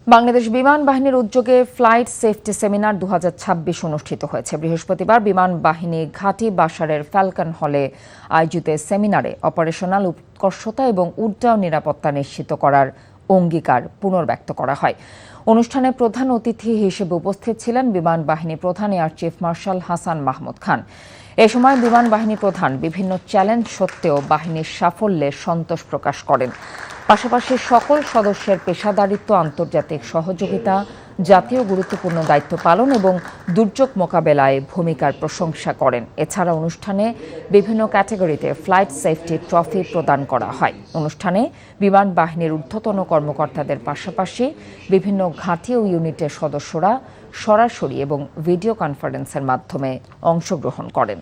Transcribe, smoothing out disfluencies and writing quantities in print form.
বাংলাদেশ বিমান বাহিনীর উদ্যোগে ফ্লাইট সেফটি সেমিনার 2026 অনুষ্ঠিত হয়েছে। বৃহস্পতিবার বিমান বাহিনী ঘাঁটি বাসারের ফ্যালকন হলে আয়োজিত সেমিনারে অপারেশনাল উৎকর্ষতা এবং উড্ডয়ন নিরাপত্তা নিশ্চিত করার অঙ্গীকার পুনর্ব্যক্ত করা হয়। অনুষ্ঠানে প্রধান অতিথি হিসেবে উপস্থিত ছিলেন বিমান বাহিনী প্রধান air chief marshal Hasan Mahmud Khan. এ সময় বিমান বাহিনী প্রধান বিভিন্ন চ্যালেঞ্জ সত্ত্বেও বাহিনীর সাফল্যে সন্তোষ প্রকাশ করেন। পাশাপাশি সকল সদস্যের পেশাদারিত্ব, আন্তর্জাতিক সহযোগিতা, জাতীয় গুরুত্বপূর্ণ দায়িত্ব পালন এবং দুর্যোগ মোকাবেলায় ভূমিকার প্রশংসা করেন। এছাড়া অনুষ্ঠানে বিভিন্ন ক্যাটাগরিতে ফ্লাইট সেফটি ট্রফি প্রদান করা হয়। অনুষ্ঠানে বিমান বাহিনীর ঊর্ধ্বতন কর্মকর্তাদের পাশাপাশি বিভিন্ন ঘাঁটি ও ইউনিটের সদস্যরা সরাসরি এবং ভিডিও কনফারেন্সের মাধ্যমে অংশগ্রহণ করেন।